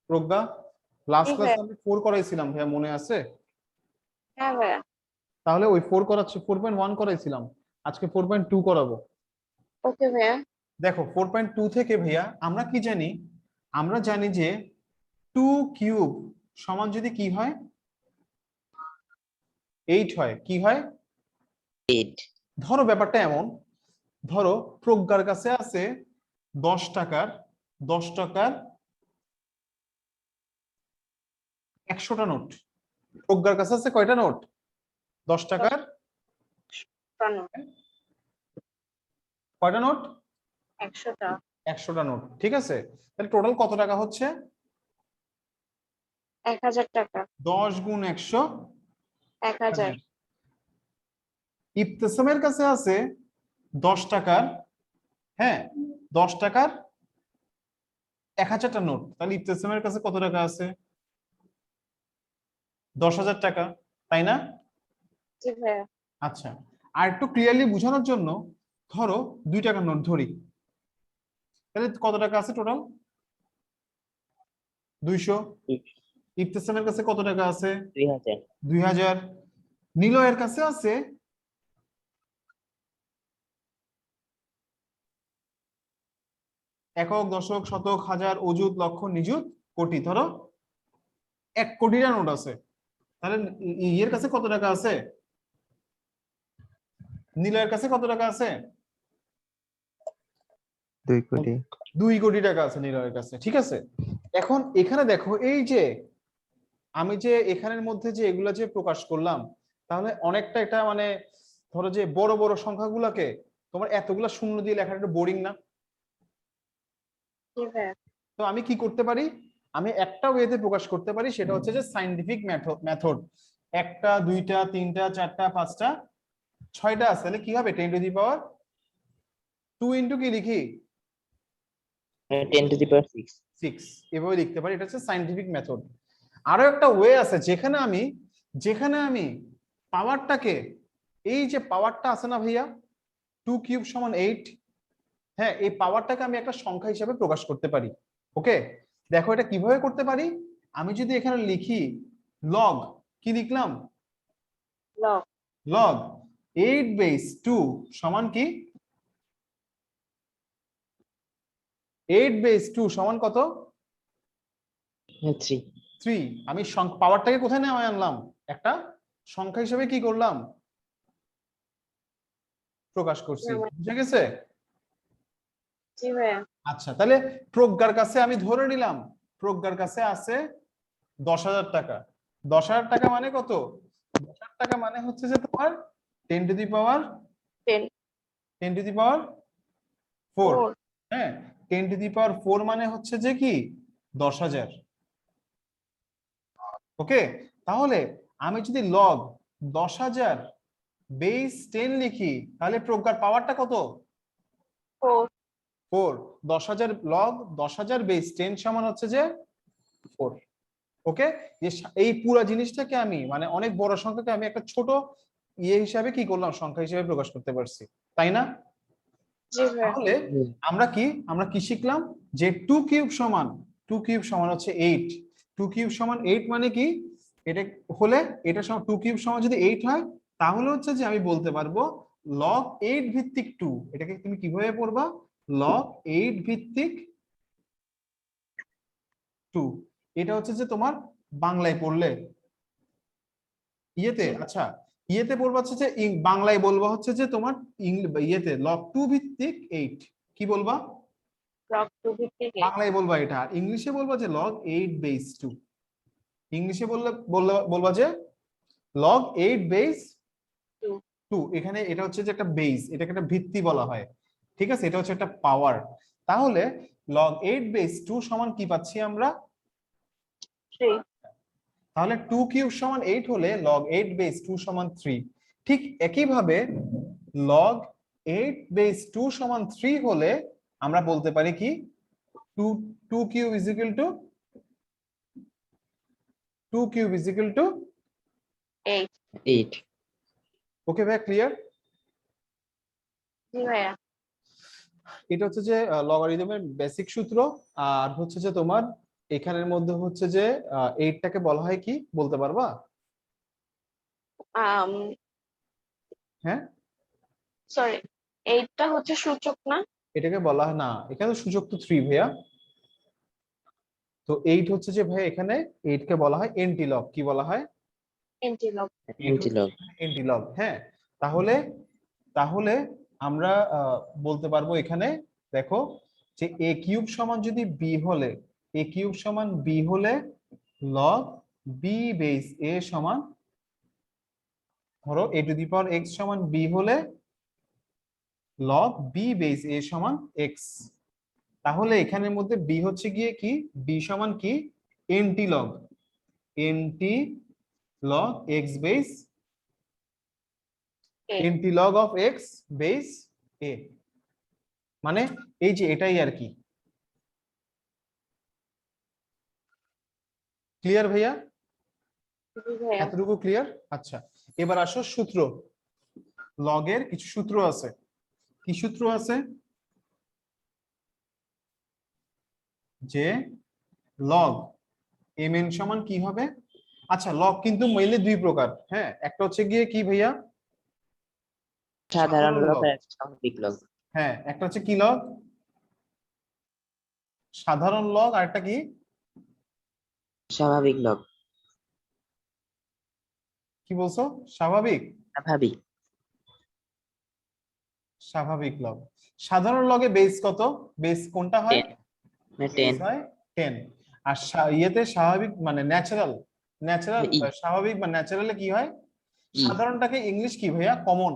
প্রজ্ঞা, last জি ক্লাসে ভাইয়া। আমি 4 করাইছিলাম ভাইয়া, মনে আছে? হ্যাঁ ভাইয়া। তাহলে ওই 4 করাচ্ছি, 4.1 করাইছিলাম, আজকে 4.2 করাবো। ওকে ভাইয়া। দেখো 4.2 থেকে ভাইয়া আমরা কি জানি? আমরা জানি যে 2 কিউব সমান যদি কি হয়, 8 হয়। কি হয়? 8 ধরো ব্যাপারটা এমন, ধরো প্রজ্ঞার কাছে আছে 10 টাকার 100টা নোট। প্রজ্ঞার কাছে আছে কয়টা নোট? 10 টাকার কয়টা নোট? 100টা। 100টা নোট, ঠিক আছে। তাহলে টোটাল কত টাকা হচ্ছে? 1000 টাকা। 10 গুণ 100 1000। ইবতেসামের কাছে আছে 10 টাকার, হ্যাঁ 10 টাকার 1000টা নোট। তাহলে ইবতেসামের কাছে কত টাকা আছে? 10,000 টাকা, তাই না? জি ভাইয়া। আচ্ছা, আর একটু ক্লিয়ারলি বোঝানোর জন্য ধরো 2 টাকার নোট ধরি, তাহলে কত টাকা আছে টোটাল? 200। ইবতেসামের কাছে কত টাকা আছে? 2000 2000। নিলয়ের কাছে আছে একক, দশক, শতক, হাজার, অযুত, লক্ষ, নিযুত, কোটি, ধরো 1 কোটিটা নোট আছে। তাহলে ইয়ের কাছে কত টাকা আছে? নিলয়ের কাছে কত টাকা আছে? 2 কোটি। 2 কোটি টাকা আছে নিলয়ের কাছে, ঠিক আছে। এখন এখানে দেখো, এই যে আমি যে এখানের মধ্যে যে এগুলা যে প্রকাশ করলাম, তাহলে অনেকটা এটা মানে ধরো যে বড় বড় সংখ্যাগুলোকে তোমার এতগুলা শূন্য দিয়ে লেখাটা একটু বোরিং না? জি ভাইয়া। তো আমি কি করতে পারি? আমি একটা ওয়েতে প্রকাশ করতে পারি, সেটা হচ্ছে যে সায়েন্টিফিক মেথড। 1টা 2টা 3টা 4টা 5টা 6টা আছে, তাহলে কি হবে? 10 টু দি পাওয়ার 2 ইনটু কি লিখি? 10 to the power 6 6, এভাবে লিখতে পারি। এটা হচ্ছে সায়েন্টিফিক মেথড। আরো একটা ওয়ে আছে যেখানে আমি পাওয়ারটাকে, এই যে পাওয়ারটা আছে না ভাইয়া 2 কিউব সমান 8, হ্যাঁ এই পাওয়ারটাকে আমি একটা সংখ্যা হিসেবে প্রকাশ করতে পারি। ওকে, দেখো এটা কিভাবে করতে পারি। আমি যদি এখানে লিখি লগ, কি লিখলাম? লগ। লগ 8 বেস 2 সমান কি? 8 বেস 2 সমান কত? 3 3। আমি পাওয়ারটাকে কোথায় নিয়ে আনলাম? একটা সংখ্যা হিসেবে কি করলাম? প্রকাশ করছি। বুঝে গেছে? জি ভাইয়া। আচ্ছা, তাহলে প্রজ্ঞার কাছে আমি ধরে নিলাম প্রজ্ঞার কাছে আছে 10,000 টাকা। 10,000 টাকা মানে কত? 10,000 টাকা মানে হচ্ছে যে তোমার 10 two the power 10। 10 two the পাওয়ার 4। 4। হ্যাঁ 10 টু দি পাওয়ার 4 মানে হচ্ছে যে কি 10,000। ওকে, তাহলে আমি যদি লগ 10,000 বেস 10 লিখি, তাহলে প্রজ্ঞার পাওয়ারটা কত? 4। 4। 10,000 লগ 10,000 বেস 10 সমান হচ্ছে যে 4। ওকে, যে এই পুরো জিনিসটাকে আমি মানে অনেক বড় সংখ্যাকে আমি একটা ছোট ইয়ে হিসাবে কি করলাম? সংখ্যা হিসেবে প্রকাশ করতে পারছি, তাই না? জি ভাইয়া। তাহলে আমরা কি শিখলাম? যে 2 কিউব সমান 2 কিউব সমান হচ্ছে 8। 2 কিউব সমান 8 মানে কি? এটা হলে এটা সমান 2 কিউব সমান যদি 8 হয়, তাহলে হচ্ছে যে আমি বলতে পারবো log 8 ভিত্তিক 2। এটাকে তুমি কিভাবে পড়বা? log 8 ভিত্তিক 2। এটা হচ্ছে যে তোমার বাংলায় পড়লে ইয়েতে, আচ্ছা ইয়েতে পড়বা হচ্ছে যে বাংলায় বলবা হচ্ছে যে তোমার ইয়েতে log 2 ভিত্তিক 8 কি বলবা? লগ 2 ভিত্তিক 8। বাংলায় বলবা এটা, আর ইংলিশে বলবা যে log 8 বেস 2। ইংলিশে বলবা যে log 8 বেস 2। 2। এখানে এটা হচ্ছে যে একটা বেস, এটাকে একটা ভিত্তি বলা হয়, ঠিক আছে। এটা হচ্ছে একটা পাওয়ার। তাহলে log 8 বেস 2 সমান কি পাচ্ছি আমরা? 3। তাহলে 2 কিউব সমান 8 হলে log 8 বেস 2 সমান 3। ঠিক একইভাবে log 8 বেস 2 সমান 3 হলে আমরা বলতে পারি কি 2 cube is equal two 2 cube is equal two 8। 8 ওকে ভাই, ক্লিয়ার? জি ভাইয়া। এটা হচ্ছে যে লগারিদমের বেসিক সূত্র। আর হচ্ছে যে তোমার এখানের মধ্যে হচ্ছে যে 8টাকে বলা হয় কি বলতে পারবা? হ্যাঁ, সরি, এইটা হচ্ছে সূচক না? এটাকে বলা হয় না, এখানে সূচক তো 3 ভাইয়া। তো 8 হচ্ছে যে ভাই এখানে 8 কে বলা হয় এন্টিলগ। কি বলা হয়? এন্টিলগ। Antilog. এন্টিলগ। হ্যাঁ, তাহলে তাহলে আমরা বলতে পারবো এখানে, দেখো যে এ কিউব সমান যদি বি হলে, এ কিউব সমান বি হলে লগ বি বেস এ সমান, ধরো এ টু দি পাওয়ার এক্স সমান বি হলে লগ বি বেস এ সমান এক্স। তাহলে এখানের মধ্যে বি হচ্ছে গিয়ে কি, বি সমান কি, antilog, antilog X base, A. Antilog of X base A. মানে এই যে এটাই আর কি। ক্লিয়ার ভাইয়া? জি ভাইয়া। এতটুকু ক্লিয়ার? আচ্ছা, এবার আসো সূত্র। লগের কিছু সূত্র আছে। কি সূত্র আছে? যে লগ এম এন সমান কি হবে? আচ্ছা, লগ কিন্তু মেইনলি দুই প্রকার। হ্যাঁ, একটা হচ্ছে গিয়ে কি ভাইয়া, সাধারণ সাধারণ লগ লগ। আর স্বাভাবিক লগ। হ্যাঁ, একটা হচ্ছে কি লগ, সাধারণ লগ, আর একটা কি, স্বাভাবিক লগ। কি বলছো? স্বাভাবিক, স্বাভাবিক। স্বাভাবিক লগ। সাধারণ লগে বেস কত? বেস কোনটা হয়? 10 মানে বেস 10 হয় 10। আর ইয়েতে স্বাভাবিক মানে ন্যাচারাল, ন্যাচারাল ই স্বাভাবিক বা ন্যাচারালে কি হয়? ই সাধারণটাকে ইংলিশ কি ভাইয়া? কমন।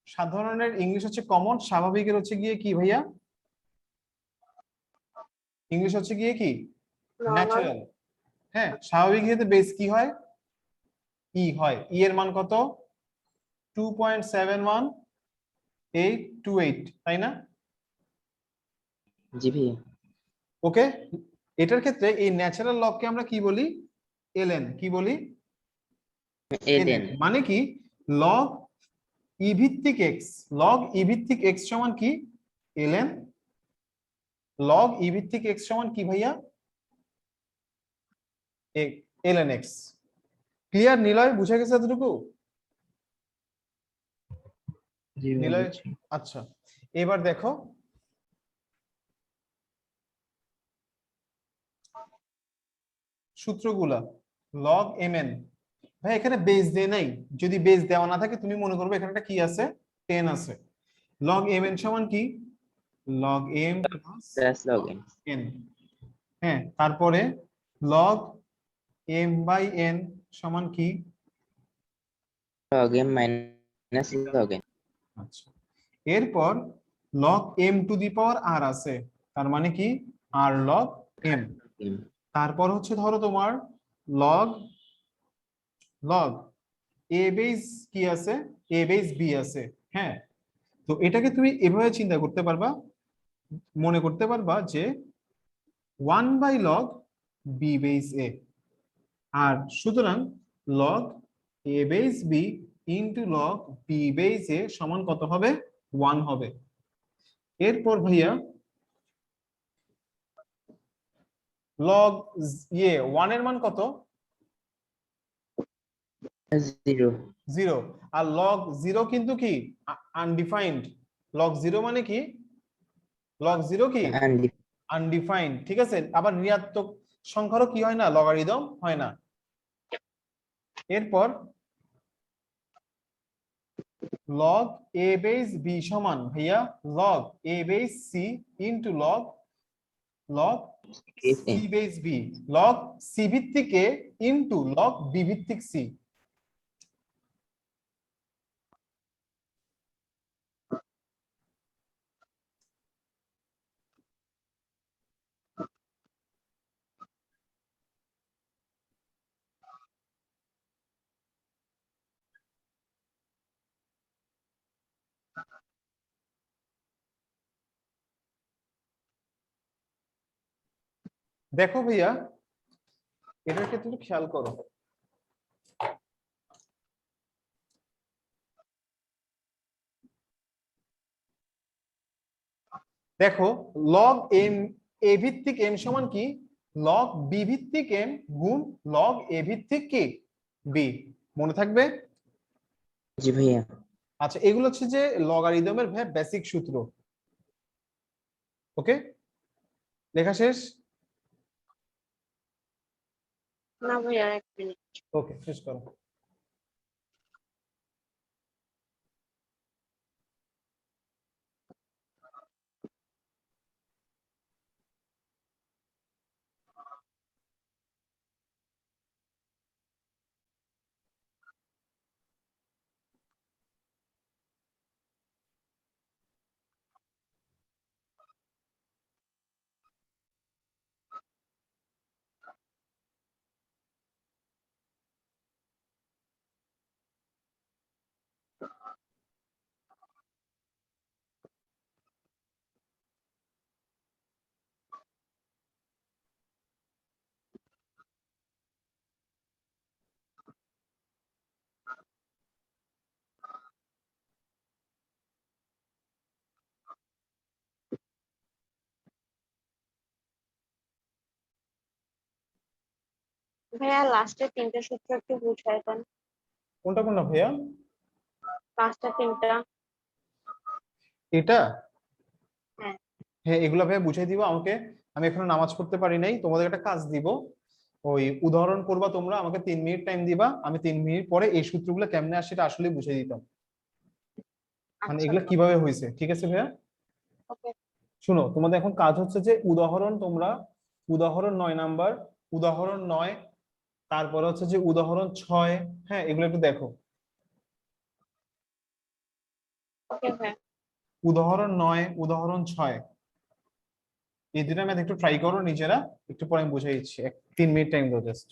সাধারণের ইংলিশ হচ্ছে কমন, স্বাভাবিকের হচ্ছে গিয়ে কি ভাইয়া? ইংলিশ হচ্ছে গিয়ে কি? নরমাল। ন্যাচারাল। হ্যাঁ, স্বাভাবিক ইয়েতে বেস কি হয়? ই হয়। ই এর মান কত? 2.71828, তাই না? জি ভাইয়া। ওকে, এটার ক্ষেত্রে এই ন্যাচারাল লগকে আমরা কি বলি? এলএন। কি বলি? এলএন। এলেন। মানে কি, লগ ই ভিত্তিক এক্স, লগ ই ভিত্তিক এক্স সমান কি? এলএন। লগ ই ভিত্তিক এক্স সমান কি ভাইয়া? LN X. ক্লিয়ার নিলয়? বুঝে গেছে এতটুকু? জি ভাইয়া নিলয়? বুঝছি। আচ্ছা, এবার দেখো সূত্রগুলা। লগ এম এন, ভাই এখানে বেস দেয় নাই। যদি বেস দেওয়া না থাকে তুমি মনে করবে এখানে একটা কি আছে, 10 আছে। লগ এম এন সমান কি? Log M plus plus log N. N. হ্যাঁ, তারপরে লগ এম বাই এন সমান কি? Log M minus log N. আচ্ছা, এরপর log M to the power আর আছে, তার মানে কি, আর লগ এম। তারপর হচ্ছে ধরো তোমার লগ, লগ এ বেস কি আছে, এ বেস বি আছে। হ্যাঁ, তো এটাকে তুমি এভাবে চিন্তা করতে পারবা, মনে করতে পারবা যে 1/log বি বেস এ। আর সুতরাং log A base B into log B base A সমান কত হবে? 1 হবে। এরপর ভাইয়া লগ ইয়ে 1 এর মান কত? 0 0। আর লগ 0 কিন্তু কি, আনডিফাইন্ড। লগ 0 মানে কি, লগ 0 কি আনডিফাইন্ড। ঠিক আছে, আবার ঋণাত্মক সংখ্যারও কি হয় না, লগারিদম হয় না। এরপর লগ এ বেস বি সমান ভাইয়া log A base C into log, log C base B, log C ভিত্তিক এ ইন্টু লগ বি ভিত্তিক সি। দেখো ভাইয়া, এটার ক্ষেত্রে একটু খেয়াল করো। দেখো লগ এম এ ভিত্তিক এম সমান কি লগ বি ভিত্তিক এম গুণ লগ এ ভিত্তিক কি বি, মনে থাকবে? জি ভাইয়া। আচ্ছা, এগুলো হচ্ছে যে লগারিদমের ভাই বেসিক সূত্র। ওকে, লেখা শেষ? না ভাইয়া, এক মিনিট। ওকে, শেষ করো। ভাইয়া লাস্টের তিনটা সূত্র একটু বুঝাই দেন। কোনটা কোনটা ভাইয়া? লাস্টের তিনটা। এটা? হ্যাঁ। হ্যাঁ, এগুলো ভাইয়া বুঝাই দিবা আমাকে। আমি এখনো নামাজ পড়তে পারি নাই, তোমাদের একটা কাজ দিব। ওই উদাহরণ করবা তোমরা, আমাকে 3 মিনিট টাইম দিবা, আমি 3 মিনিট পরে এই সূত্রগুলো কেমনে আসে সেটা আসলে বুঝাই দিতাম, মানে আচ্ছা। এগুলো কিভাবে হয়েছে। ঠিক আছে ভাইয়া? ওকে। শুনো, তোমাদের এখন কাজ হচ্ছে যে উদাহরণ তোমরা উদাহরণ 9 নাম্বার, উদাহরণ 9, তারপরে হচ্ছে যে উদাহরণ 6, হ্যাঁ এগুলো একটু দেখো। ওকে ভাইয়া। উদাহরণ 9, উদাহরণ 6, এই দুটা ম্যাথ একটু ট্রাই করো নিজেরা, একটু পরে আমি বুঝাই দিচ্ছি। 3 মিনিট টাইম দাও জাস্ট।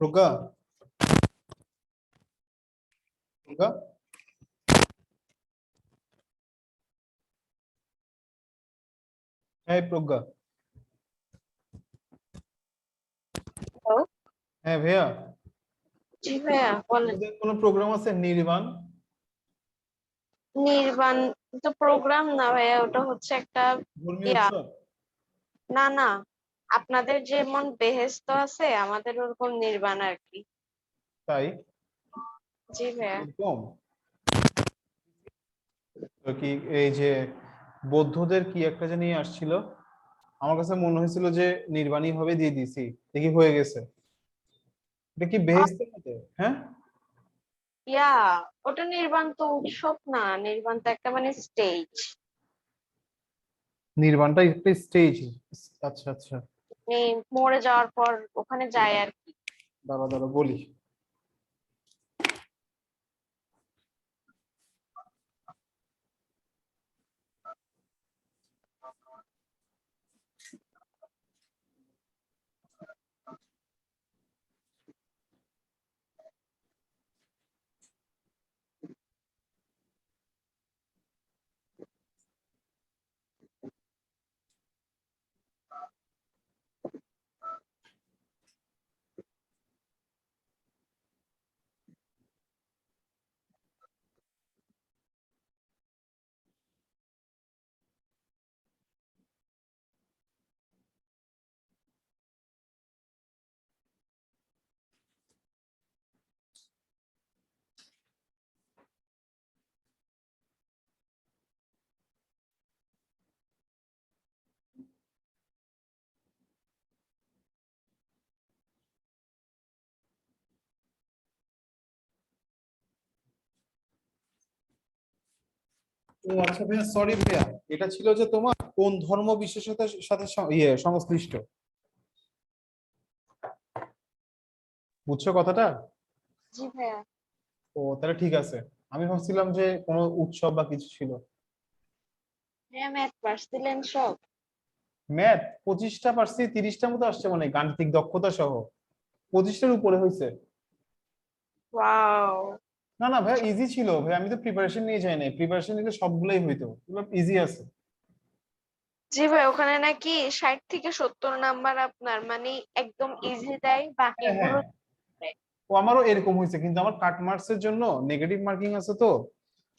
প্রজ্ঞা, প্রজ্ঞা, হ্যাঁ প্রজ্ঞা, Hello? হ্যাঁ ভাইয়া, জি ভাইয়া বলেন। ওদের কোনো প্রোগ্রাম আছে নির্বাণ? নির্বাণ তো প্রোগ্রাম না ভাইয়া, ওটা হচ্ছে একটা ধর্মীয় ইয়া। উৎসব? না না, আপনাদের যেমন বেহেস্ত আছে আমাদের ওরকম নির্বাণ আর কি। তাই? জি ভাইয়া। এরকম? তো কি এই যে বৌদ্ধদের কি একটা জানি আসছিল, আমার কাছে মনে হয়েছিল যে নির্বাণী ভাবে দিয়ে দিছি, দেখি হয়ে গেছে। এটা কি বেহেশতের মধ্যে? হ্যাঁ, ইয়া, ওটা নির্বাণ তো উৎসব না, নির্বাণ তো একটা মানে স্টেজ। নির্বাণটা একটা স্টেজ। আচ্ছা আচ্ছা, মরে যাওয়ার পর ওখানে যায় আর কি। দাঁড়া দাঁড়া বলি। ও আচ্ছা ভাইয়া, সরি ভাইয়া, এটা ছিল যে তোমার কোন ধর্ম বিশেষতার সাথে সংশ্লিষ্ট, বুঝছো কথাটা? জি ভাইয়া। ও তাহলে ঠিক আছে, আমি ভাবছিলাম যে কোনো উৎসব বা কিছু ছিল। হ্যাঁ, ম্যাথ পারছিলেন সব? ম্যাথ 25টা পারছি, 30টার মতো আসছে, মানে গাণিতিক দক্ষতা সহ 25টার উপরে হয়েছে। ওয়াও। না না ভাই, ইজি ছিল ভাই, আমি তো প্রিপারেশন নিয়ে যাই নাই, প্রিপারেশন নিলে সবগুলোই হইতো, ইজি আছে। জি ভাই, ওখানে নাকি 60 থেকে 70 নাম্বার আপনার মানে একদম ইজি দেয়, হ্যাঁ হ্যাঁ, বাকিগুলো দেয়। ও আমারও এরকম হয়েছে, কিন্তু আমার কাট মার্কস এর জন্য নেগেটিভ মার্কিং আছে তো,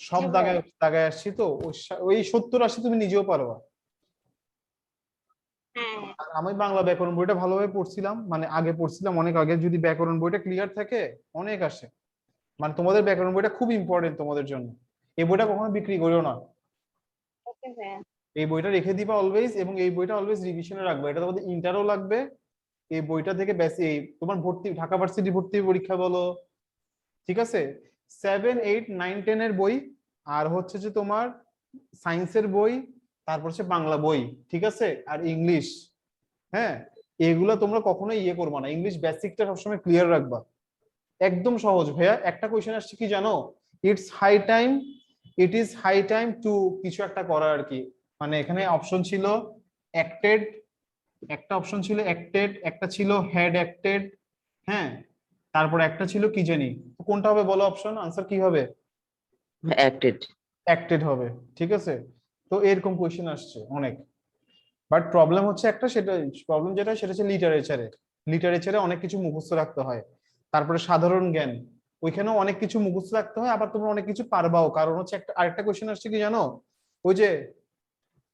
সব জি ভাই। দাগায় দাগায় আসছি তো, ওই 70-80 তুমি নিজেও পারবা। হ্যাঁ। আর আমি বাংলা ব্যাকরণ বইটা ভালোভাবে পড়ছিলাম, মানে আগে পড়ছিলাম অনেক আগে, যদি ব্যাকরণ বইটা ক্লিয়ার থাকে অনেক আসে। মানে তোমাদের ব্যাকরণ বইটা খুব ইম্পর্টেন্ট তোমাদের জন্য, এই বইটা কখনো বিক্রি করিও না। ওকে ভাইয়া। এই বইটা রেখে দিবা অলওয়েজ, এবং এই বইটা অলওয়েজ রিভিশনে রাখবে, এটা তোমাদের ইন্টারও লাগবে। এই বইটা থেকে ব্যাস এই তোমার ভর্তি, ঢাকা ভার্সিটি ভর্তি পরীক্ষা বলো, ঠিক আছে, 7, 8, 9, 10 এর বই, আর হচ্ছে যে তোমার সায়েন্সের বই, তারপর হচ্ছে বাংলা বই, ঠিক আছে, আর ইংলিশ। হ্যাঁ, এগুলা তোমরা কখনোই ইয়ে করবা না, ইংলিশ বেসিকটা সবসময় ক্লিয়ার রাখবা। একদম সহজ ভাইয়া, একটা কোয়েশ্চেন আসছে কি জানো, it's high time, it is high time to কিছু একটা করা আর কি। মানে এখানে অপশন ছিল অ্যাক্টেড, একটা অপশন ছিল অ্যাক্টেড, একটা ছিল হ্যাড অ্যাক্টেড, হ্যাঁ, তারপর একটা ছিল কি জানি, কোনটা হবে বলো, অপশন আনসার কি হবে? অ্যাক্টেড। অ্যাক্টেড হবে, ঠিক আছে। তো এরকম কোয়েশ্চেন আসছে অনেক, বাট প্রবলেম হচ্ছে একটা, সেটা প্রবলেম যেটা সেটা হচ্ছে লিটারেচারে, লিটারেচারে অনেক কিছু মুখস্থ রাখতে হয়। তারপরে সাধারণ জ্ঞান, ওইখানেও অনেক কিছু মুখস্থ রাখতে হয়, আবার তোমরা অনেক কিছু পারবাও, কারণ হচ্ছে একটা আরেকটা কোয়েশ্চেন আসছে কি জানো, ওই যে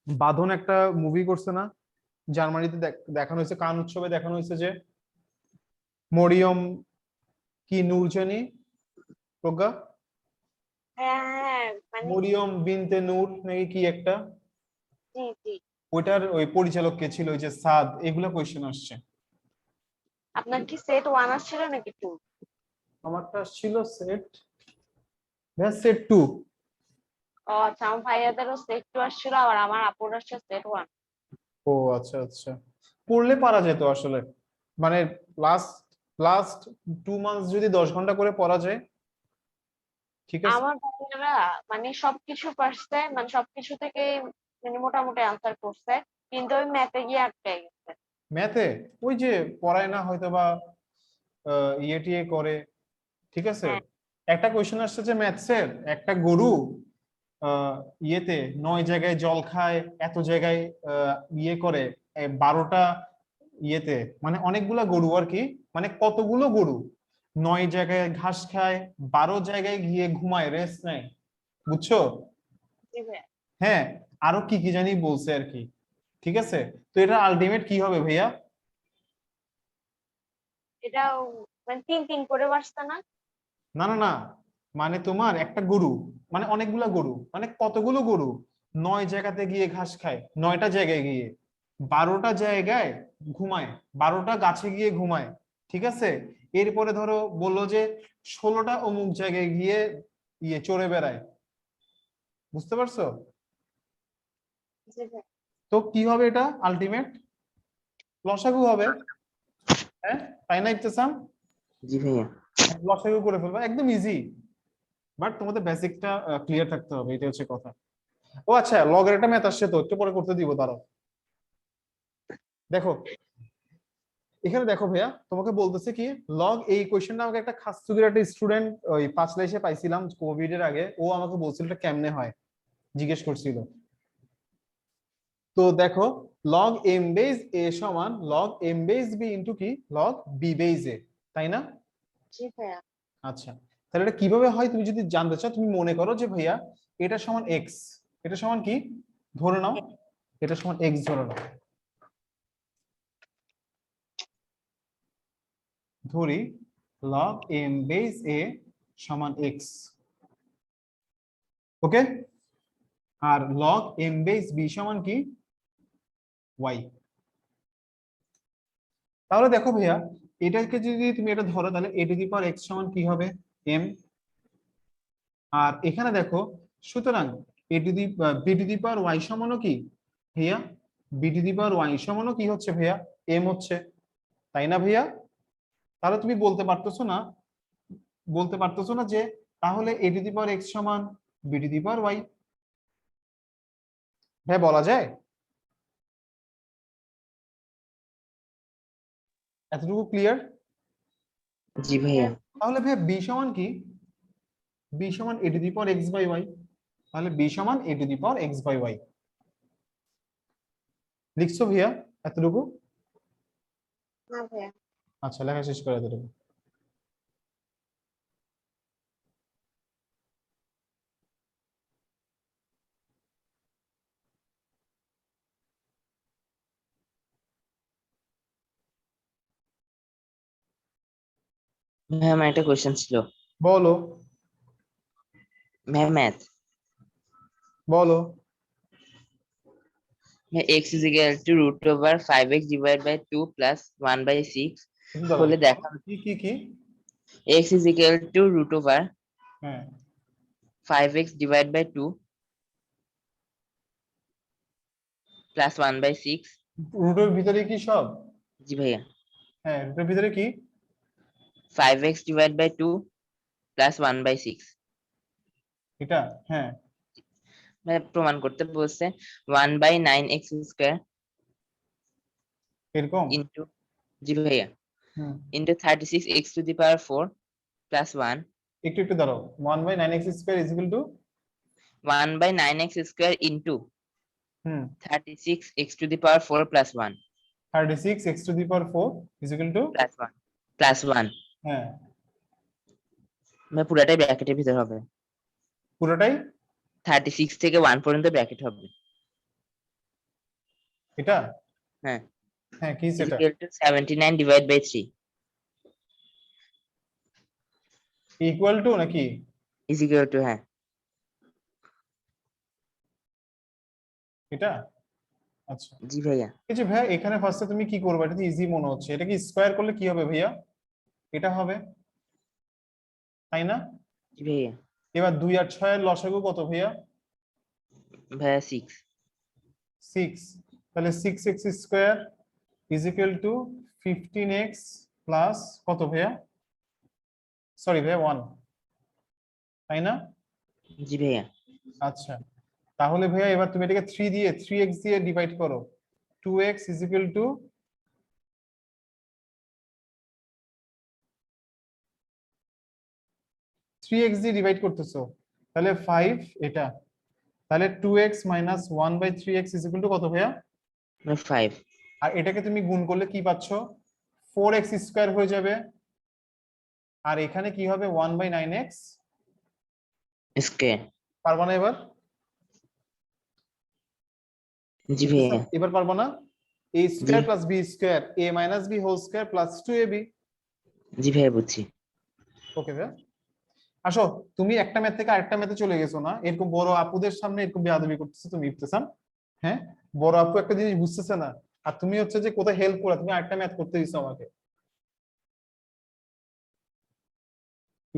বাঁধন একটা মুভি করছে না, জার্মানিতে দেখানো হয়েছে, কান উৎসবে দেখানো হয়েছে যে মরিয়ম কি নূর জানি, প্রজ্ঞা, হ্যাঁ হ্যাঁ, মানে মরিয়ম বিনতে নূর নাকি কি একটা, জি জি। ওইটার ওই পরিচালক কে ছিল, ওই যে সাদ, এগুলা কোয়েশ্চেন আসছে। আপনার কি সেট 1 আসছিল নাকি 2? আমারটা ছিল সেট, সেট 2। ও আচ্ছা, আমার ভাইয়াদেরও সেট 2 আসছিল, আবার আমার আপুর আসছে সেট 1। ও আচ্ছা আচ্ছা, পড়লে পারা যেত আসলে, মানে লাস্ট লাস্ট 2 মান্থস যদি 10 ঘন্টা করে পড়া যায়, ঠিক আছে। আমার ভাইয়ারা মানে সবকিছু পারছে, মানে সবকিছু থেকে মানে মোটামুটি আনসার করছে, কিন্তু ওই ম্যাথে গিয়ে আটকে গেছে। ম্যাথে ওই যে পড়ায় না হয়তো বা, ইয়ে টিয়ে করে, ঠিক আছে। হ্যাঁ। একটা কোয়েশ্চেন আসছে যে ম্যাথসের, একটা গরু ইয়েতে 9 জায়গায় জল খায়, এত জায়গায় ইয়ে করে 12টা ইয়েতে, মানে অনেকগুলা গরু আর কি, মানে কতগুলো গরু 9 জায়গায় ঘাস খায়, 12 জায়গায় গিয়ে ঘুমায়, রেস্ট নেয়, বুঝছো? জি ভাইয়া। হ্যাঁ, আরো কি কি জানি বলছে আর কি, ঠিক আছে। তো এটা আলটিমেট কি হবে ভাইয়া? এটাও মানে 3 3 করে বাসতা না? না না না, মানে তোমার একটা গরু, মানে অনেকগুলা গরু, মানে কতগুলো গরু 9 জায়গাতে গিয়ে ঘাস খায়, 9টা জায়গায় গিয়ে, 12টা জায়গায় ঘুমায়, 12টা গাছে গিয়ে ঘুমায়, ঠিক আছে। এরপরে ধরো বললো যে 16টা অমুক জায়গায় গিয়ে ইয়ে চড়ে বেড়ায়, বুঝতে পারছো? জি ভাইয়া। তো কি হবে এটা আলটিমেট? লসাগু হবে, হ্যাঁ, তাই না ইবতেসাম? জি ভাইয়া। লসাগু করে ফেলবা, একদম ইজি। বাট তোমাদের বেসিকটা ক্লিয়ার থাকতে হবে, এটা হচ্ছে কথা। ও আচ্ছা, লগের একটা ম্যাথ আসছে, তো একটু পরে করতে দিব, দাঁড়াও। দেখো এখানে দেখো ভাইয়া, তোমাকে বলতেছে কি, লগ এই কোয়েশ্চেনটা আমাকে একটা খাসুগির একটা স্টুডেন্ট ওই 5 লাইসে পাইছিলাম কোভিড এর আগে, ও আমাকে বলছিল এটা কেমনে হয়, জিজ্ঞেস করছিল। তো দেখো, লগ এম বেজ এ সমান log M base B into কি, লগ বি বেজ এ, তাই না? জি ভাইয়া। আচ্ছা, তাহলে এটা কিভাবে হয় তুমি যদি জানতে চাও, তুমি মনে করো যে ভাইয়া এটা সমান এক্স, এটা সমান কি ধরে নাও, এটা সমান এক্স ধরে নাও, ধরি log m বেস a সমান x, ওকে। আর log m বেস b সমান কি, y। তাহলে দেখো ভাইয়া, এটাকে যদি তুমি এটা ধরো, তাহলে a two the power x সমান কি হবে, m। আর এখানে দেখো, সুতরাং a to the b two the power y সমানও কি ভাইয়া, b two the power y সমানও কি হচ্ছে ভাইয়া, m হচ্ছে, তাই না ভাইয়া? তাহলে তুমি বলতে পারতেছো না যে তাহলে a two the power x সমান b two the power y, ভাই বলা যায়? এতটুকু ক্লিয়ার? জি ভাইয়া। তাহলে ভাই বি সমান কি, বি সমান A to the power X by Y, তাহলে বি সমান A to the power X by Y. লিখছো ভাইয়া এতটুকু? না ভাইয়া। আচ্ছা, লেখা শেষ করে এতটুকু। ভাইয়া আমার একটা কোয়েশ্চেন ছিল। বলো ভাইয়া ম্যাথ, বলো। x is equal to root over 5x divided by 2 plus 1 by 6 একটু দাঁড়াও, হলে দেখা, কি কি কি? x is equal to root over হ্যাঁ, 5x divided by 2 plus 1 by 6। রুটের ভিতরে কি সব? জি ভাইয়া। হ্যাঁ, রুটের ভিতরে কি? 5x divided by 2 plus 1 by 6। এটা, হ্যাঁ, ভাইয়া প্রমাণ করতে বলছে 1 by 9x square এরকম। into, জি ভাইয়া, হুম, into 36x to the power 4 plus 1, একটু একটু দাঁড়াও, 1/9x² is equal two, 1 by 9x square into hmm, 36x to the power 4 plus 1 36x two the power 4 is equal two, plus 1 plus 1। হ্যাঁ, ভাই পুরাটাই ব্র্যাকেটের ভিতর হবে, পুরোটাই 36 থেকে 1 পর্যন্ত ব্র্যাকেট হবে। এটা, হ্যাঁ, হ্যাঁ কি is সেটা, equal to 79 divided by 3 equal to নাকি? is equal to, হ্যাঁ। এটা, আচ্ছা। জি ভাইয়া। এই যে ভাইয়া এখানে ফার্স্টে তুমি কি করবে, এটা তো ইজি মনে হচ্ছে, এটা কি স্কোয়ার করলে কি হবে ভাইয়া, এটা হবে, তাই না? জি ভাইয়া। এবার 2 আর 6 এর লসাগু কত ভাইয়া? ভাইয়া 6। 6, তাহলে 6x square is equal two 15x plus কত ভাইয়া, সরি ভাইয়া 1, তাই না? জি ভাইয়া। আচ্ছা, তাহলে ভাইয়া এবার তুমি এটাকে 3x দিয়ে ডিভাইড করো, 2x is equal two 3x দিয়ে ডিভাইড করতেছো, তাহলে 5 এটা, তাহলে 2x minus 1/3x is equal two কত ভাইয়া? 5 আর এটাকে তুমি গুণ করলে কি পাচ্ছ? 4x স্কয়ার হয়ে যাবে। আর এখানে কি হবে? 1/9x। স্কয়ার। পারবা না এবার? জি ভাইয়া। এবার পারবা না? a জি square plus b square a minus b whole square plus 2ab। জি ভাইয়া বুঝছি। ওকে ভাইয়া, আসো। তুমি একটা ম্যাথ থেকে আরেকটা ম্যাথে চলে গেছো না, এরকম বড় আপুদের সামনে এরকম বেয়াদবি করতেছো তুমি, ইফতেসাম। হ্যাঁ, বড় আপু একটা জিনিস বুঝতেছে না, আর তুমি হচ্ছে যে কোথায় হেল্প করা, তুমি আরেকটা ম্যাথ করতে দিছো আমাকে।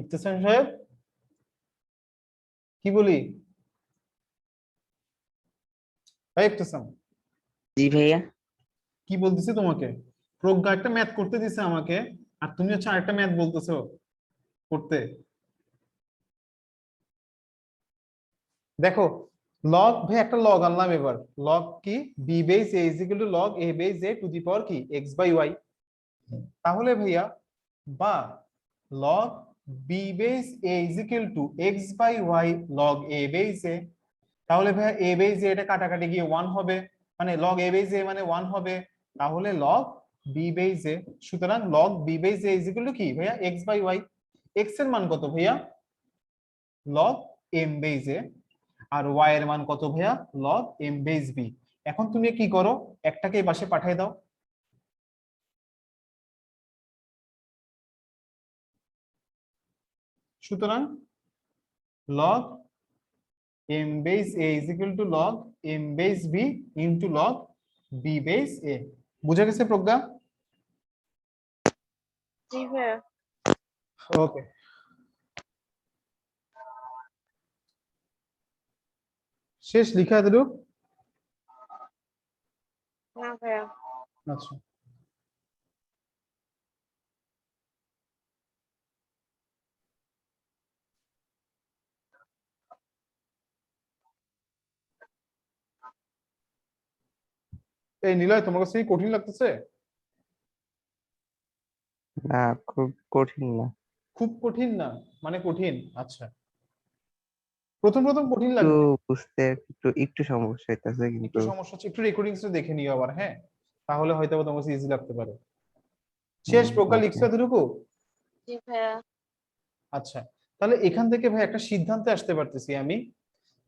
ইফতেসাম সাহেব, কি বলি? ভাই ইফতেসাম, জি ভাইয়া। কি বলতেছি তোমাকে? প্রজ্ঞা একটা ম্যাথ করতে দিছে আমাকে, আর তুমি হচ্ছে আরেকটা ম্যাথ বলতেছো করতে। দেখো, লগ ভাই একটা লগ আনলাম এবার। লগ কি? B base A is equal to log A base A to the power কি এক্স বাই ওয়াই। তাহলে ভাইয়া, বা log B base A is equal to X by Y log A base A. তাহলে ভাইয়া এ base এ এটা কাটাকাটি গিয়ে 1 হবে, মানে লগ এ বেস এ মানে 1 হবে। তাহলে লগ বি বেস এ, সুতরাং log B base A is equal to কি ভাইয়া? X by Y. এক্স এর মান কত ভাইয়া? Log M base A. আর ওয়াই এর মান কত ভাইয়া? Log M base B. এখন তুমি কি করো, একটাকে এই পাশে পাঠিয়ে দাও। সুতরাং log M base A is equal to log M base B into log B base A. বুঝা গেছে প্রজ্ঞা? জি ভাইয়া। ওকে, শেষ লিখা দিল। না ভাইয়া। আচ্ছা, এই নিলয়, তোমার কাছে কি কঠিন লাগতেছে? না, খুব কঠিন না। খুব কঠিন না মানে কঠিন? আচ্ছা, প্রথম প্রথম কঠিন একটু লাগবে। বুঝতে একটু একটু সমস্যা হইতেছে একটু কিন্তু। সমস্যা হচ্ছে, একটু রেকর্ডিংস দেখে নিও আবার, হ্যাঁ, তাহলে হয়তো তোমার কাছে ইজি লাগতে পারে। শেষ প্রজ্ঞা ওকে। লিখছো এতটুকু? জি ভাইয়া। আচ্ছা, তাহলে এখান থেকে ভাই একটা সিদ্ধান্তে আসতে পারতেছি আমি,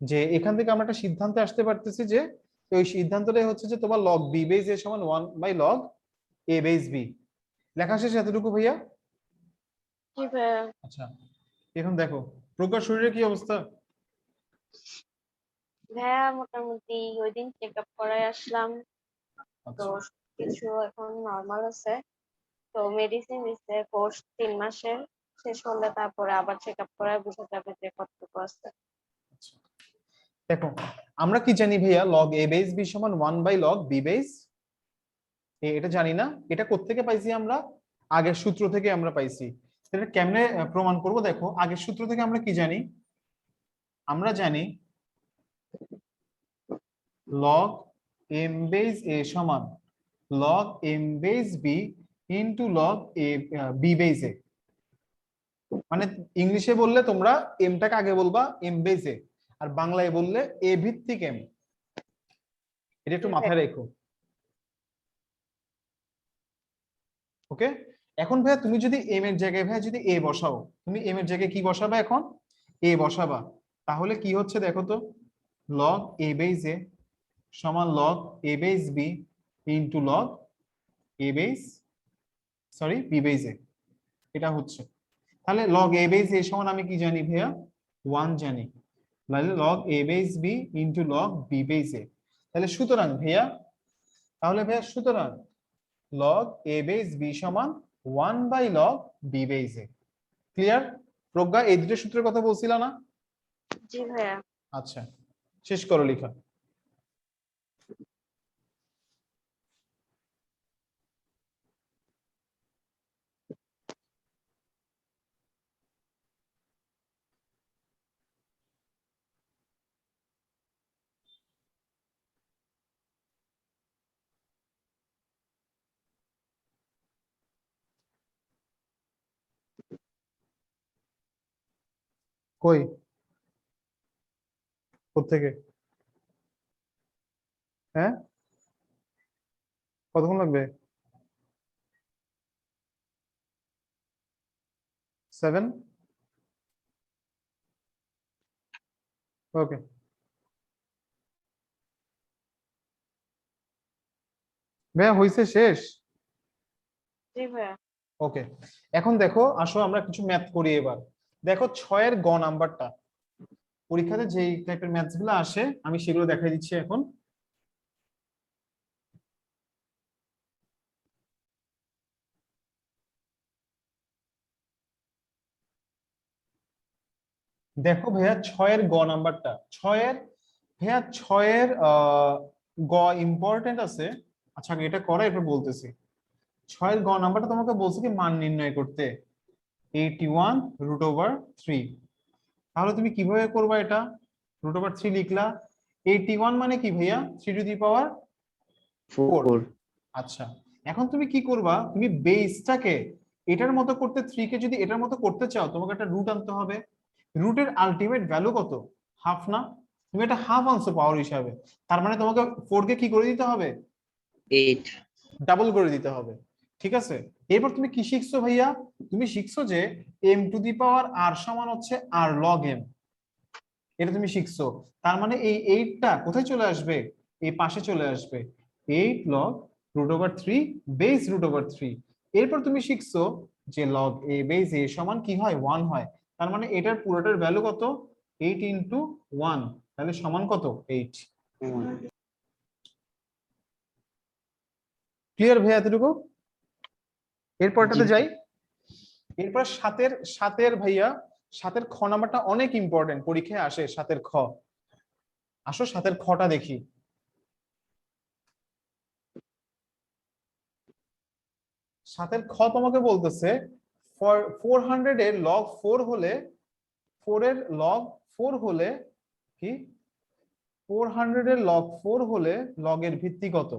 যে এখান থেকে আমরা একটা সিদ্ধান্তে আসতে পারতেছি যে ওই সিদ্ধান্তটাই হচ্ছে যে তোমার লগ বি বেস এ সমান 1/লগ এ বেস বি। লেখা শেষ এতটুকু ভাইয়া? জি ভাইয়া। আচ্ছা, এখন দেখো প্রজ্ঞার শরীরের কি অবস্থা? ভাইয়া মোটামুটি ওই দিন চেক আপ করাই আসলাম, তো আচ্ছা কিছু এখন নর্মাল আছে। তো মেডিসিন দিচ্ছে কোর্স 3 মাসের, শেষ হলে তারপরে আবার চেক আপ করায় বোঝা যাবে যে কতটুকু আছে। আচ্ছা, দেখো আমরা কি জানি ভাইয়া? লগ এ বেস বি সমান 1/লগ বি বেস এ, এটা জানি না। এটা কোত্থেকে পাইছি আমরা? আগের সূত্র থেকে আমরা পাইছি। এটা কেমনে প্রমাণ করব? দেখো, আগের সূত্র থেকে আমরা কি জানি? আমরা জানি লগ এম বেস এ সমান log M base B into log A B base A. মানে ইংলিশে বললে তোমরা এমটাকে আগে বলবা এম বেস এ, আর বাংলায় বললে এ ভিত্তিক এম। এটা একটু জি ভাইয়া। মাথায় রেখো। ওকে, এখন ভাইয়া তুমি যদি এম এর জায়গায় ভাইয়া যদি এ বসাও, তুমি এম এর জায়গায় কি বসাবা এখন? এ বসাবা। তাহলে কি হচ্ছে দেখো তো, লগ এ বেস এ সমান log A base B into log A base, sorry B base এ, এটা হচ্ছে। তাহলে লগ এ বেস এ সমান আমি কি জানি ভাইয়া? 1 জানি। তাহলে log A base B into log B base A. তাহলে সুতরাং ভাইয়া, সুতরাং লগ এ বেস বি সমান 1/লগ B base A. Clear? Pragya, এই দুটো সূত্রের কথা বলছিল না? জি ভাইয়া। আচ্ছা, শেষ করো লেখা। কই কোত্থেকে? হ্যাঁ, কতক্ষণ লাগবে? 7? ওকে, ভাইয়া হইছে, শেষ? জি ভাইয়া। ওকে, এখন দেখো, আসো আমরা কিছু ম্যাথ করি এবার। দেখো 6 এর গ নাম্বারটা, পরীক্ষাতে যেই টাইপের ম্যাথস গুলো আসে আমি সেগুলো দেখাই দিচ্ছি এখন। দেখো ভাইয়া 6 এর গ নাম্বারটা, 6 এর ভাইয়া 6 এর গ ইম্পর্টেন্ট আছে। আচ্ছা আগে এটা করা, এরপর বলতেছি। 6 এর গ নাম্বারটা তোমাকে বলছে কি মান নির্ণয় করতে, 81√3। তাহলে তুমি কিভাবে করবা এটা? √3 লিখলা, 81 মানে কি ভাইয়া? 3 টু দি পাওয়ার 4। 4 আচ্ছা, এখন তুমি কি করবা, তুমি বেসটাকে এটার মতো করতে, 3 কে যদি এটার মতো করতে চাও তোমাকে একটা রুট আনতে হবে। রুটের আলটিমেট ভ্যালু কত? হাফ না? তুমি এটা হাফ আনছো পাওয়ার হিসাবে, তার মানে তোমাকে 4 কে কি করে দিতে হবে? 8 ডাবল করে দিতে হবে। ঠিক আছে, এরপর তুমি কি শিখছো ভাইয়া? তুমি শিখছো যে m⁴ সমান হচ্ছে r log m, এটা তুমি শিখছো। তার মানে এই 8টা কোথায় চলে আসবে? এই পাশে চলে আসবে, 8 log √3 বেস √3। এরপর তুমি শিখছো যে log a বেস a সমান কি হয়? 1 হয়। তার মানে এটার পুরোটার ভ্যালু কত? 8 ইনটু 1, তাহলে সমান কত? 8। ক্লিয়ার ভাইয়া এতটুকু? এরপরটাতে যাই। এরপর সাতের ভাইয়া, 7-এর খ নাম্বারটা অনেক ইম্পর্টেন্ট, পরীক্ষায় আসে 7-এর খ। আসো 7-এর খটা দেখি। 7-এর খ তোমাকে বলতেছে 400 এর লগ 4 হলে, 4 এর লগ 4 হলে কি, 400 এর লগ 4 হলে লগের ভিত্তি কত?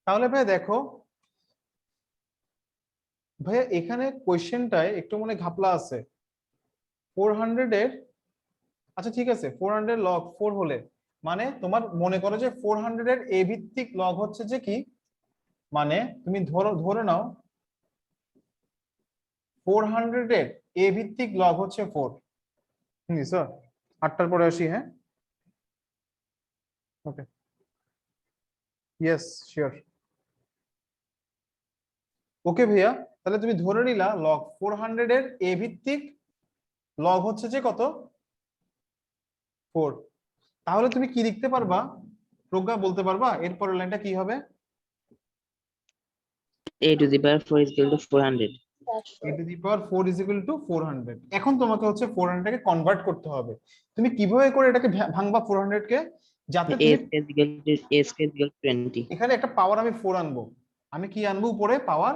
তাহলে ভাই দেখো ভাইয়া, এখানে কোয়েশ্চেনটায় একটু মনে হয় ঘাপলা আছে। 400 এর, আচ্ছা ঠিক আছে, 400 লগ 4 হলে মানে তোমার মনে করো যে 400 এর এ ভিত্তিক লগ হচ্ছে যে কি, মানে তুমি ধরে নাও 400 এর এ ভিত্তিক লগ হচ্ছে 4। স্যার 8টার পরে আসি, হ্যাঁ ওকে, ইয়েস শিওর। ওকে ভাইয়া, তাহলে তুমি ধরে নিলা লগ 400 এর এ ভিত্তিক লগ হচ্ছে যে কত? 4। তাহলে তুমি কি লিখতে পারবা? প্রজ্ঞা বলতে পারবা এরপরের লাইনটা কি হবে? a to the power 4 is equal to 400 a to the power 4 is equal to 400। এখন তোমাকে হচ্ছে 400 কে কনভার্ট করতে হবে। তুমি কিভাবে করে এটাকে ভাঙবা 400 কে, যাতে a তুমি square is equal to 20 এখানে একটা পাওয়ার আমি 4 আনবো। আমি কি আনবো উপরে? পাওয়ার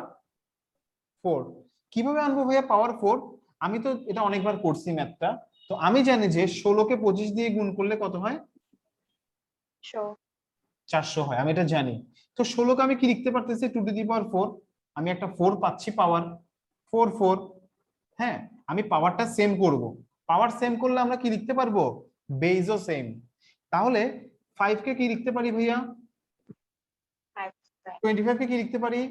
4। কিভাবে আনবো ভাইয়া পাওয়ার 4? আমি তো এটা অনেকবার করছি ম্যাথটা, তো আমি জানি যে 16 কে 25 দিয়ে গুণ করলে কত হয়? 400 হয়, আমি এটা জানি। তো 16 কে আমি কি লিখতে পারতেছি? 2 টু দি পাওয়ার 4। আমি একটা 4 পাচ্ছি, পাওয়ার 4 4। হ্যাঁ, আমি পাওয়ারটা সেম করব। পাওয়ার সেম করলে আমরা কি লিখতে পারবো? বেজও সেম। তাহলে 5 কে কি লিখতে পারি ভাইয়া? 25 কে কি লিখতে পারি?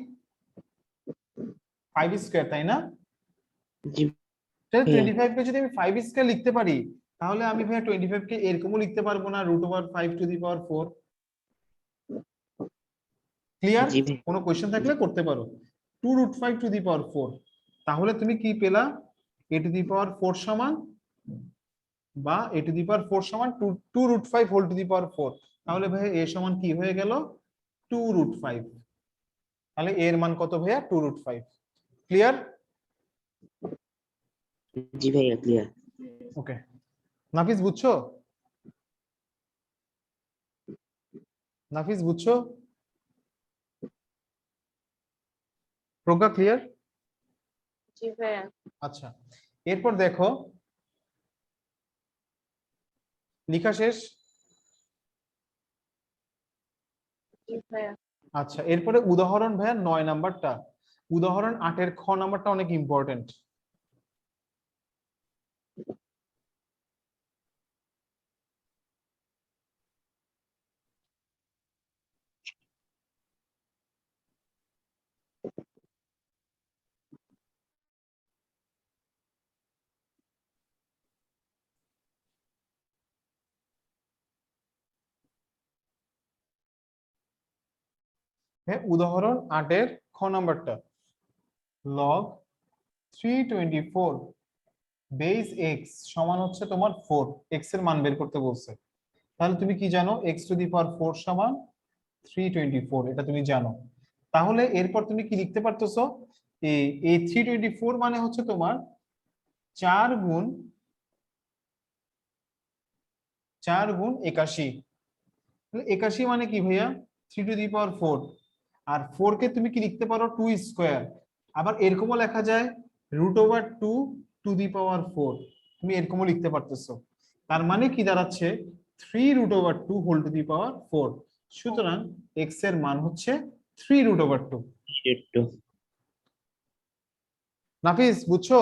5 স্কয়ার, তাই না? জি তাহলে ভাইয়া 25 কে যদি আমি 5 স্কয়ার লিখতে পারি, তাহলে আমি ভাইয়া 25 কে এরকমও লিখতে পারবো না, √5 টু দি পাওয়ার 4। ক্লিয়ার? জি ভাইয়া কোনো কোশ্চেন থাকলে করতে পারো। 2√5 টু দি পাওয়ার 4, তাহলে তুমি কি পেলা? a টু দি পাওয়ার 4 সমান, বা a টু দি পাওয়ার 4 সমান 2√5 হোল টু দি পাওয়ার 4। তাহলে ভাইয়া a সমান কি হয়ে গেল? 2√5। তাহলে a এর মান কত ভাইয়া? 2√5। ক্লিয়ার? জি ভাইয়া ক্লিয়ার ওকে, নাফিস বুঝছো? নাফিস বুঝছো? প্রজ্ঞা ক্লিয়ার? জি ভাইয়া। আচ্ছা, এরপর দেখো, লেখা শেষ? জি ভাইয়া। আচ্ছা, এরপরে উদাহরণ ভাইয়া 9 নাম্বারটা, উদাহরণ 8-এর খ নাম্বারটা অনেক ইম্পর্টেন্ট। হ্যাঁ, উদাহরণ 8-এর খ নাম্বারটা, লগ 324 বেস এক্স সমান হচ্ছে তোমার 4, এক্স এর মান বের করতে বলছে। তাহলে তুমি কি জানো, এক্স টু দি পাওয়ার 4 সমান 324, এটা তুমি জানো। তাহলে এরপর তুমি কি লিখতে পারতেছো, এই 324 মানে হচ্ছে তোমার 4 গুণ 81। 81 মানে কি ভাইয়া, 3 টু দি পাওয়ার 4, আর 4 কে তুমি কি লিখতে পারো 2 স্কোয়ার। আবার এরকমও লেখা যায় √2 টু দি পাওয়ার 4, তুমি এরকমও লিখতে পারতেছো। তার মানে কি দাঁড়াচ্ছে 3√2 হোল টু দি পাওয়ার 4। সুতরাং এক্স এর মান হচ্ছে 3√2। √2। নাফিস বুঝছো?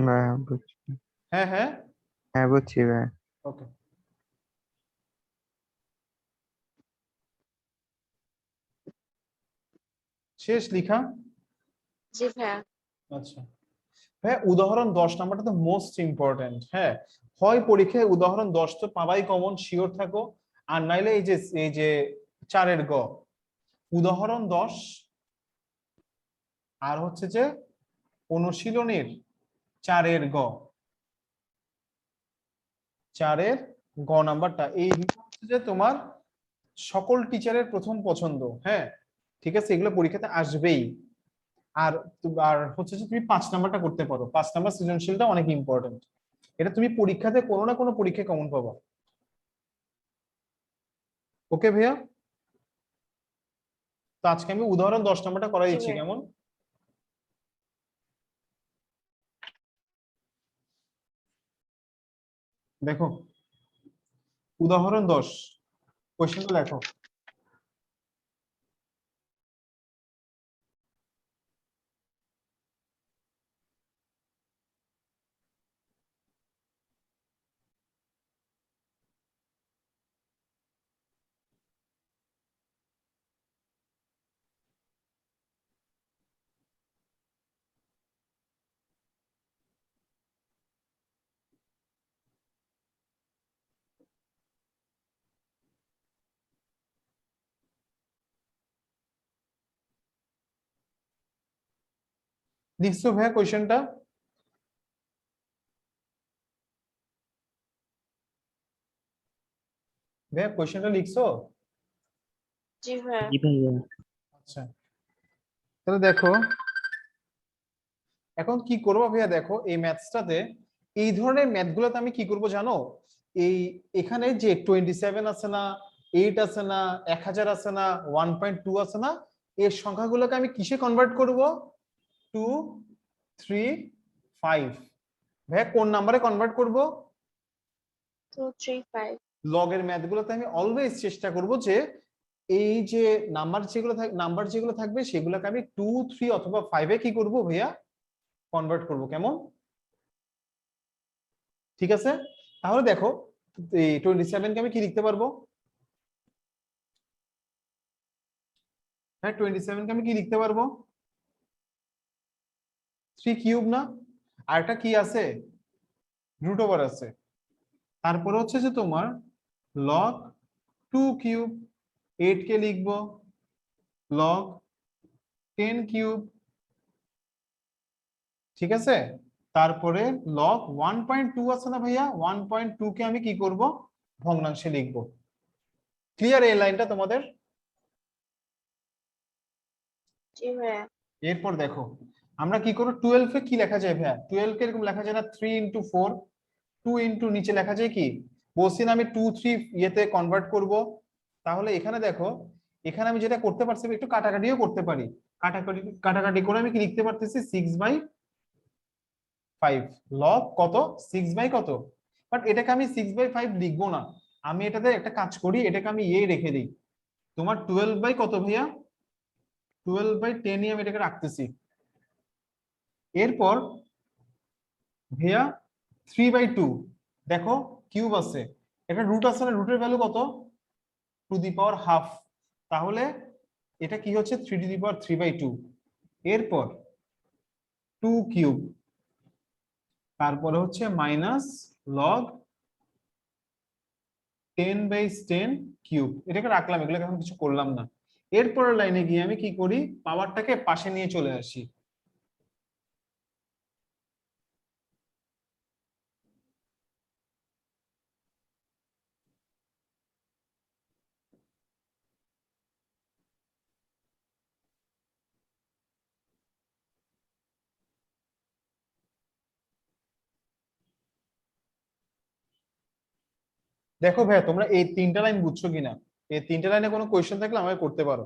ভাইয়া বুঝছি। হ্যাঁ হ্যাঁ, হ্যাঁ বুঝছি ভাইয়া। ওকে। শেষ লিখা? জি ভাইয়া। আচ্ছা, হ্যাঁ উদাহরণ 10 নাম্বারটা তো মোস্ট ইম্পর্টেন্ট। হ্যাঁ, হয় পরীক্ষায় উদাহরণ 10 তো পাবাই কমন, শিওর থাকো। আর নাইলে এই যে 4-এর গ, উদাহরণ 10 আর হচ্ছে যে অনুশীলনীর 4-এর গ, 4-এর গ নাম্বারটা, এই দুটো হচ্ছে যে তোমার সকল টিচারের প্রথম পছন্দ। হ্যাঁ ঠিক আছে, এগুলো পরীক্ষাতে আসবেই। আর আর হচ্ছে যে তুমি 5 নাম্বারটা করতে পারো, 5 নাম্বার সৃজনশীলটা অনেক ইম্পর্টেন্ট, এটা তুমি পরীক্ষাতে কোনো না কোনো পরীক্ষায় কমন পাবা। ওকে ভাইয়া, তো আজকে আমি উদাহরণ 10 নাম্বারটা করাই জি দিচ্ছি, ভাইয়া। কেমন? দেখো, উদাহরণ 10, কোশ্চেনটা দেখো। লিখছো ভাইয়া কোশ্চেনটা? ভাইয়া কোশ্চেনটা লিখছো? জি ভাইয়া। জি ভাইয়া। আচ্ছা, তাহলে দেখো এখন কি করবো ভাইয়া, দেখো এই ম্যাথসটাতে, এই ধরনের ম্যাথগুলোতে আমি কি করব জানো, এই এখানে যে 27 আছে না, 8 আছে না, 1000 আছে না, 1.2 আছে না, এর সংখ্যাগুলোকে আমি কিসে কনভার্ট করব, 2, 3, 5। ভাইয়া কোন নাম্বারে কনভার্ট করব? 2 3 5। লগের ম্যাথগুলোতে আমি অলওয়েজ চেষ্টা করব যে এই যে নাম্বার যেগুলো থাকবে সেগুলোকে আমি 2, 3 অথবা 5-এ কি করব ভাইয়া, কনভার্ট করব, কেমন? ঠিক আছে, তাহলে দেখো এই 27 কে আমি কি লিখতে পারবো? হ্যাঁ 27 কে আমি কি লিখতে পারবো, 3 কিউব না, আর একটা কি আছে, √ওভার আছে। তারপরে হচ্ছে যে তোমার লগ 2 কিউব, 8 কে লিখবো লগ 10 কিউব, ঠিক আছে। তারপরে লগ 1.2 আছে না ভাইয়া, 1.2 কে আমি কি করব, ভগ্নাংশে লিখবো। ক্লিয়ার এই লাইনটা তোমাদের? জি ভাইয়া। এরপর দেখো আমরা কি করব, 12 কে কি লেখা যায় ভাইয়া, 12 কে এরকম লেখা যায় না 3 × 4, 2 নিচে লেখা যায় কি বলছি না আমি 2 3 ইয়েতে কনভার্ট করব, তাহলে এখানে দেখো, এখানে আমি যেটা করতে পারছি একটু কাটাকাটিও করতে পারি। কাটাকাটি কাটাকাটি করে আমি কি লিখতে পারতেছি 6/5 লগ কত 6 বাই কত, বাট এটাকে আমি 6/5 লিখবো না, আমি এটাতে একটা কাজ করি, এটাকে আমি রেখে দিই, তোমার 12 বাই কত ভাইয়া, 12/10 আমি এটাকে রাখতেছি। এরপর ভাইয়া 3/2, দেখো কিউব আছে, একটা রুট আছে না, রুটের ভ্যালু কত, 2 দি পাওয়ার হাফ, তাহলে এটা কি হচ্ছে 3 টু দি পাওয়ার 3/2। এরপর 2 কিউব, তারপরে হচ্ছে মাইনাস লগ 10/10 কিউব, এটাকে রাখলাম, এগুলো এখন কিছু করলাম না। এরপরের লাইনে গিয়ে আমি কি করি, পাওয়ারটাকে পাশে নিয়ে চলে আসি। দেখো ভাইয়া তোমরা এই 3টা লাইন বুঝছো কিনা, এই 3টা লাইনে কোনো কোয়েশ্চেন থাকলে আমাকে করতে পারো।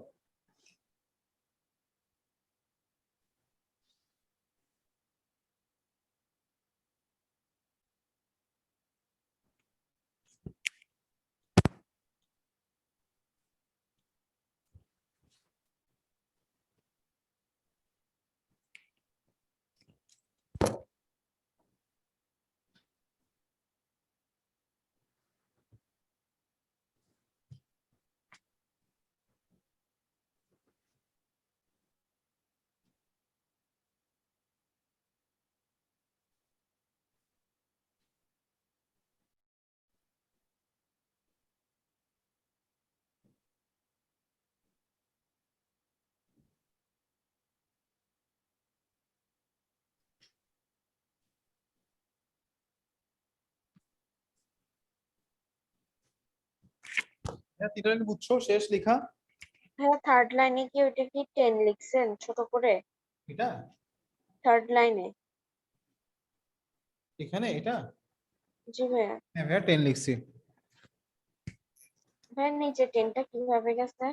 হ্যাঁ 3টা লাইন বুঝছো, শেষ লেখা। হ্যাঁ থার্ড লাইনে কি ওইটা কি 10 লিখছেন ছোট করে? এটা থার্ড লাইনে? এখানে এটা, জি ভাইয়া। হ্যাঁ ভাইয়া 10 লিখছি। ভাইয়া নিচে 10টা কিভাবে গেছে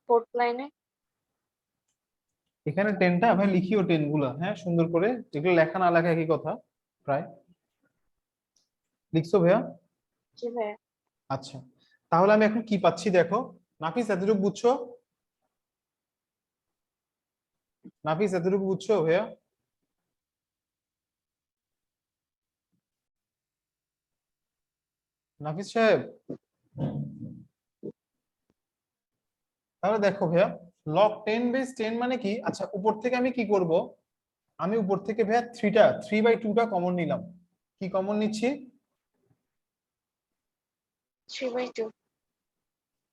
ফোর্থ লাইনে? এখানে 10টা ভাই লিখিও 10 গুলা, হ্যাঁ সুন্দর করে, যেগুলো লেখা না লেখা একই কথা প্রায়, লিখছো ভাইয়া? জি ভাইয়া। আচ্ছা, তাহলে আমি এখন কি পাচ্ছি দেখো, নাফিস এতটুকু বুঝছো, নাফিস এতটুকু বুঝছো ভাইয়া? নাফিস সাহেব, তাহলে দেখো ভাইয়া লগ 10/10 মানে কি, আচ্ছা উপর থেকে আমি কি করব, আমি উপর থেকে ভাইয়া 3/2টা কমন নিলাম, কি কমন নিচ্ছি, 3/2।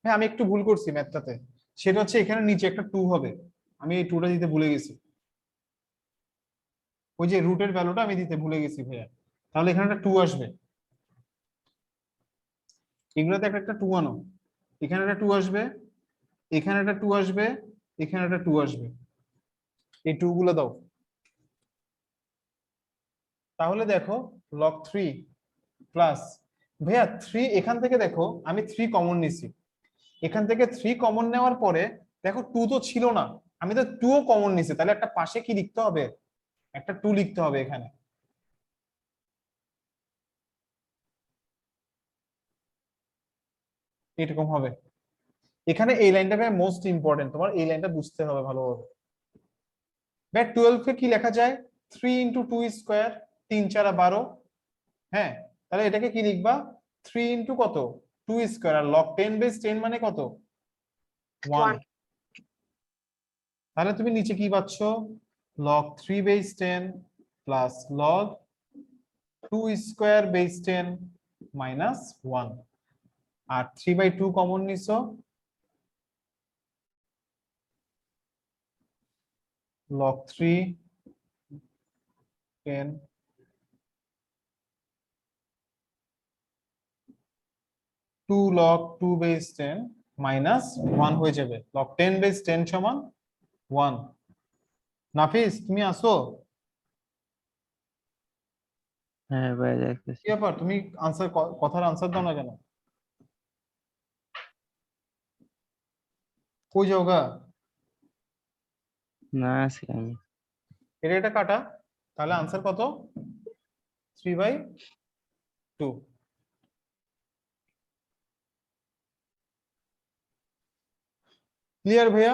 হ্যাঁ আমি একটু ভুল করছি ম্যাথটাতে, সেটা হচ্ছে এখানে নিচে একটা 2 হবে, আমি এই 2টা দিতে ভুলে গেছি, ওই যে রুটের ভ্যালুটা আমি দিতে ভুলে গেছি ভাইয়া, তাহলে এখানে একটা 2 আসবে, এগুলোতে একটা 2 আনো, এখানে একটা 2 আসবে, এখানে একটা 2 আসবে, এখানে একটা 2 আসবে, এই 2 গুলো দাও। তাহলে দেখো লগ 3 প্লাস, ভাইয়া 3 এখান থেকে দেখো আমি 3 কমন নিছি, এখান থেকে 3 কমন নেওয়ার পরে দেখো 2 তো ছিল না, আমি তো 2ও কমন নিছি, তাহলে একটা পাশে কি লিখতে হবে, একটা 2 লিখতে হবে এখানে, এরকম হবে। এখানে এই লাইনটা ভাই মোস্ট ইম্পর্টেন্ট, তোমার এই লাইনটা বুঝতে হবে ভালোভাবে। ভাই 12 কে কি লেখা যায়, 3 × 2 স্কোয়ার, 3 × 4 = 12, হ্যাঁ তাহলে এটাকে কি লিখবা, 3 × কত 2 স্কোয়ার, আর লগ 10/10 মানে কত 1, তাহলে তুমি নিচে কি পাচ্ছ, লগ 3/10 প্লাস লগ 2 স্কোয়ার/10 মাইনাস 1, আর 3/2 কমন নিছো, লগ 3/10 2 log 2/10 মাইনাস 1 হয়ে যাবে, log 10/10 সমান 1। নাফিস তুমি আসো, হ্যাঁ ভাই দেখতেছি। কি ব্যাপার, তুমি আনসার, কথার আনসার দাও না কেন? কই যাওগা? না আছি আমি। এটা কাটা, তাহলে আনসার কত? 3/2। ক্লিয়ার ভাইয়া?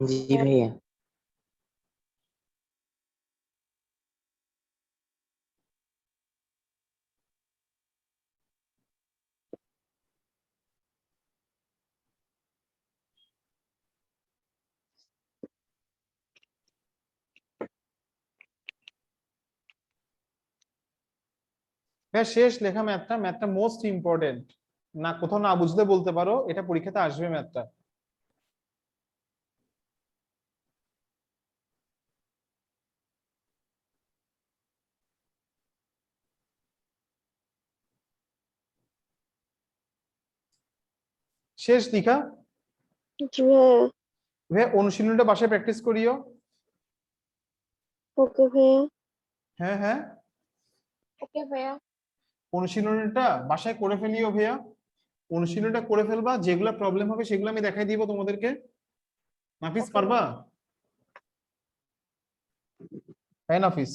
জি ভাইয়া। হ্যাঁ, শেষ লেখা ম্যাথটা, ম্যাথটা মোস্ট ইম্পর্টেন্ট। না কোথাও না বুঝলে বলতে পারো, এটা পরীক্ষাতে আসবে ম্যাথটা। শেষ লিখা। জি ভাইয়া। ভাইয়া অনুশীলনটা বাসায় প্র্যাকটিস করিও। ওকে ভাইয়া। হ্যাঁ হ্যাঁ, ওকে ভাইয়া। অনুশীলনটা বাসায় করে ফেলিও ভাইয়া। অনুশীলনটা করে ফেলবা, যেগুলো প্রবলেম হবে সেগুলো আমি দেখাই দিব তোমাদেরকে। নাফিস Okay. পারবা? হ্যাঁ নাফিস।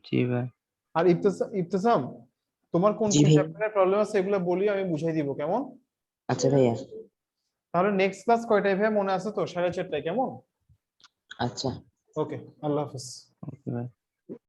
জি ভাই। আর ইবতেসাম, তোমার কোন জি কোন ভাই। চ্যাপ্টারের প্রবলেম আছে এগুলো বলি, আমি বুঝাই দিব, কেমন? আচ্ছা ভাইয়া। তাহলে নেক্সট ক্লাস কয়টায় ভাইয়া, মনে আছে তো? 4:30টায়, কেমন? আচ্ছা। ওকে, আল্লাহ হাফিজ। ওকে ভাই।